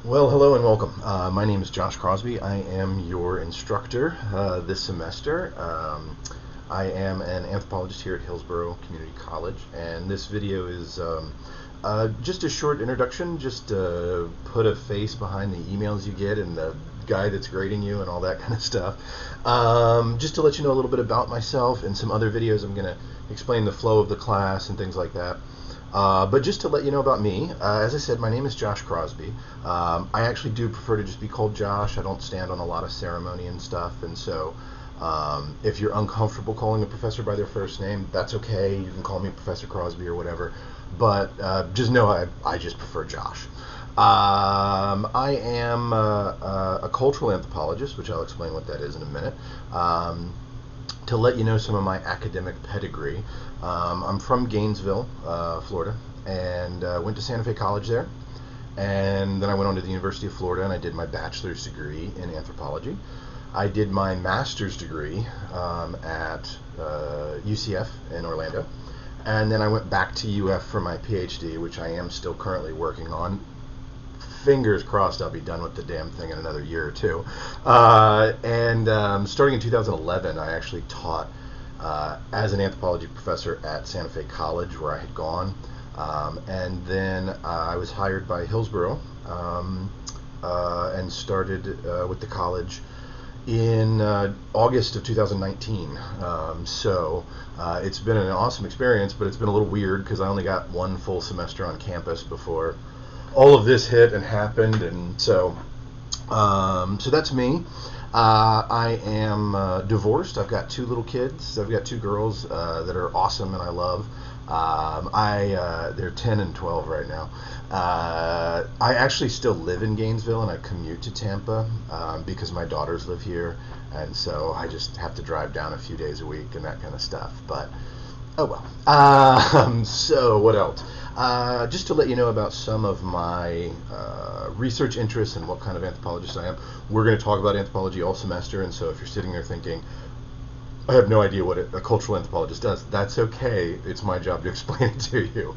Well, hello and welcome. My name is Josh Crosby. I am your instructor this semester. I am an anthropologist here at Hillsborough Community College, and this video is just a short introduction, just to put a face behind the emails you get and the guy that's grading you and all that kind of stuff. Just to let you know a little bit about myself. In some other videos, I'm going to explain the flow of the class and things like that. But just to let you know about me, as I said, my name is Josh Crosby. I actually do prefer to just be called Josh. I don't stand on a lot of ceremony and stuff, and so if you're uncomfortable calling a professor by their first name, that's okay. You can call me Professor Crosby or whatever, but just know I just prefer Josh. I am a cultural anthropologist, which I'll explain what that is in a minute. To let you know some of my academic pedigree, I'm from Gainesville, Florida, and went to Santa Fe College there. And then I went on to the University of Florida and I did my bachelor's degree in anthropology. I did my master's degree at UCF in Orlando. And then I went back to UF for my PhD, which I am still currently working on. Fingers crossed I'll be done with the damn thing in another year or two. And starting in 2011, I actually taught as an anthropology professor at Santa Fe College, where I had gone. And then I was hired by Hillsborough and started with the college in August of 2019. So it's been an awesome experience, but it's been a little weird because I only got one full semester on campus before all of this hit and happened, and so that's me. I am divorced. I've got two little kids. I've got two girls that are awesome and I love. They're 10 and 12 right now. I actually still live in Gainesville and I commute to Tampa because my daughters live here, and so I just have to drive down a few days a week and that kind of stuff. But oh well. So what else? Just to let you know about some of my research interests and what kind of anthropologist I am. We're going to talk about anthropology all semester, and so if you're sitting there thinking, I have no idea what a cultural anthropologist does, that's okay. It's my job to explain it to you.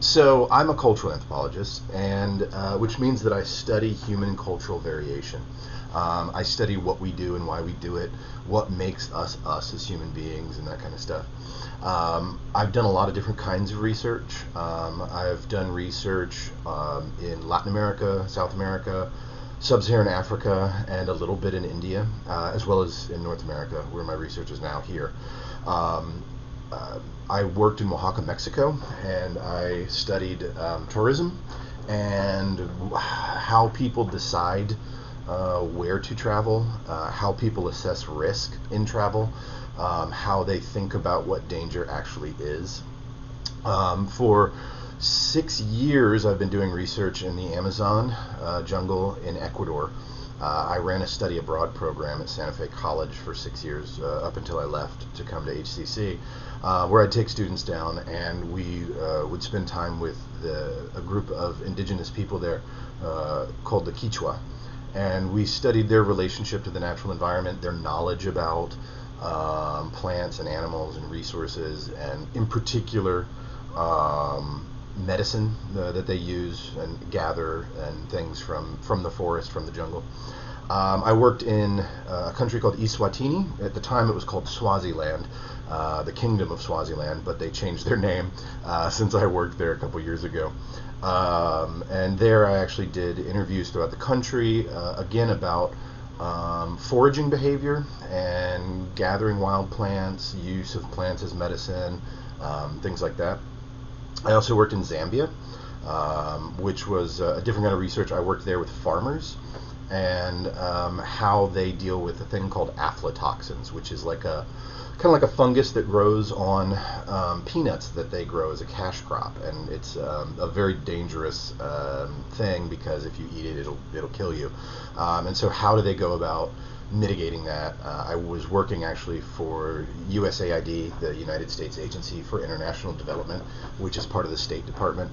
So I'm a cultural anthropologist, and which means that I study human cultural variation. I study what we do and why we do it, what makes us us as human beings, and that kind of stuff. I've done a lot of different kinds of research. I've done research in Latin America, South America, Sub-Saharan Africa, and a little bit in India, as well as in North America, where my research is now here. I worked in Oaxaca, Mexico, and I studied tourism and how people decide where to travel, how people assess risk in travel, how they think about what danger actually is. For 6 years, I've been doing research in the Amazon jungle in Ecuador. I ran a study abroad program at Santa Fe College for 6 years, up until I left to come to HCC, where I'd take students down and we would spend time with a group of indigenous people there called the Quichua. And we studied their relationship to the natural environment, their knowledge about plants and animals and resources, and in particular medicine that they use and gather and things from the forest, from the jungle. I worked in a country called Eswatini. At the time it was called Swaziland, the Kingdom of Swaziland, but they changed their name since I worked there a couple years ago. And there I actually did interviews throughout the country, again about foraging behavior and gathering wild plants, use of plants as medicine, things like that. I also worked in Zambia, which was a different kind of research. I worked there with farmers and how they deal with a thing called aflatoxins, which is like a kind of like a fungus that grows on peanuts that they grow as a cash crop, and it's a very dangerous thing because if you eat it, it'll kill you. And so, how do they go about mitigating that? I was working actually for USAID, the United States Agency for International Development, which is part of the State Department.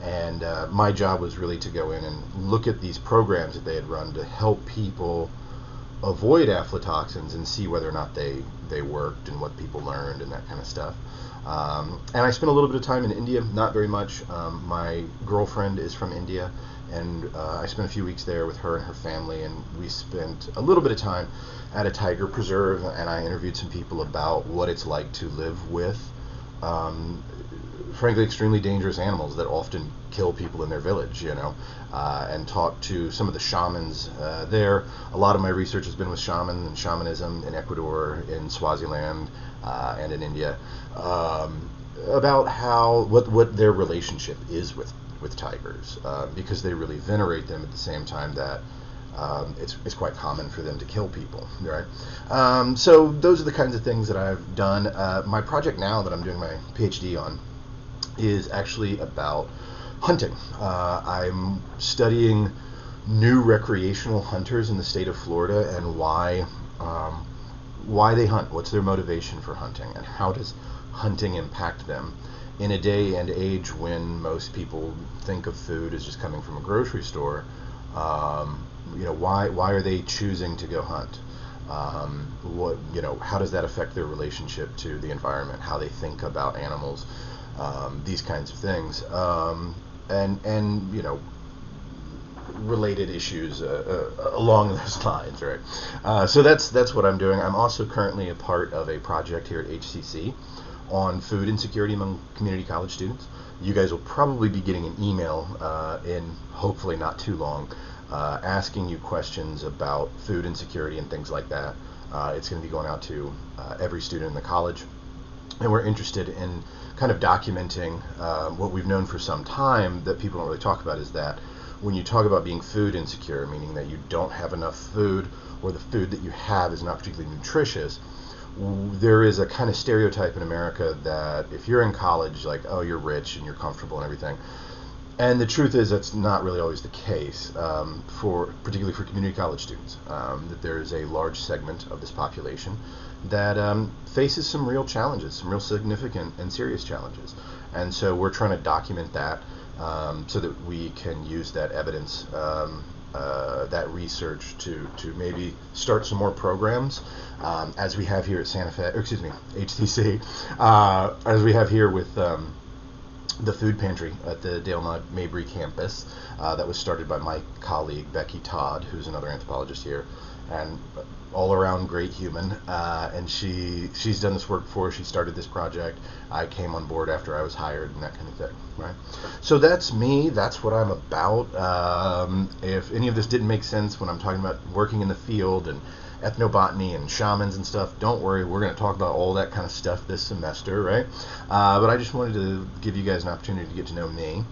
And my job was really to go in and look at these programs that they had run to help people avoid aflatoxins and see whether or not they worked and what people learned and that kind of stuff. And I spent a little bit of time in India, not very much. My girlfriend is from India, and I spent a few weeks there with her and her family, and we spent a little bit of time at a tiger preserve, and I interviewed some people about what it's like to live with frankly extremely dangerous animals that often kill people in their village, and talk to some of the shamans there. A lot of my research has been with shaman and shamanism in Ecuador, in Swaziland, and in India, about what their relationship is with tigers, because they really venerate them at the same time that it's quite common for them to kill people, right? So those are the kinds of things that I've done. My project now that I'm doing my PhD on is actually about hunting. I'm studying new recreational hunters in the state of Florida and why they hunt, what's their motivation for hunting, and how does hunting impact them in a day and age when most people think of food as just coming from a grocery store. Why are they choosing to go hunt? How does that affect their relationship to the environment, how they think about animals, these kinds of things, and related issues along those lines, right? So that's what I'm doing. I'm also currently a part of a project here at HCC on food insecurity among community college students. You guys will probably be getting an email in hopefully not too long asking you questions about food insecurity and things like that. It's going to be going out to every student in the college, and we're interested in kind of documenting what we've known for some time that people don't really talk about, is that when you talk about being food insecure, meaning that you don't have enough food or the food that you have is not particularly nutritious, there is a kind of stereotype in America that if you're in college, like, oh, you're rich and you're comfortable and everything. And the truth is that's not really always the case, particularly for community college students, that there is a large segment of this population that faces some real challenges, some real significant and serious challenges. And so we're trying to document that so that we can use that evidence, that research to maybe start some more programs, as we have here at HCC, as we have here with the food pantry at the Dale Mabry campus, that was started by my colleague Becky Todd, who's another anthropologist here, and all around great human, and she's done this work before. She started this project. I came on board after I was hired, and that kind of thing, right? So that's me. That's what I'm about. If any of this didn't make sense when I'm talking about working in the field and ethnobotany and shamans and stuff, don't worry, we're going to talk about all that kind of stuff this semester, right? But I just wanted to give you guys an opportunity to get to know me,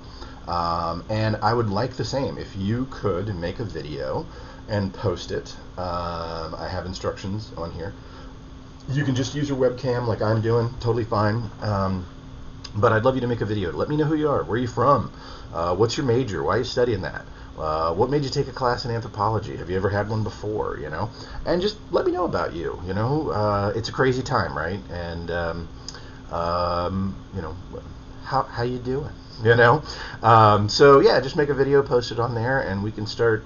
and I would like the same if you could make a video and post it. I have instructions on here. You can just use your webcam like I'm doing, totally fine. But I'd love you to make a video. Let me know who you are, where are you from, what's your major, why are you studying that, what made you take a class in anthropology, have you ever had one before, and just let me know about you. It's a crazy time, right? And how you doing, so yeah, just make a video, post it on there, and we can start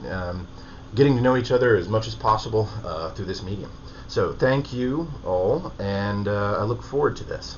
getting to know each other as much as possible through this medium. So thank you all, and I look forward to this.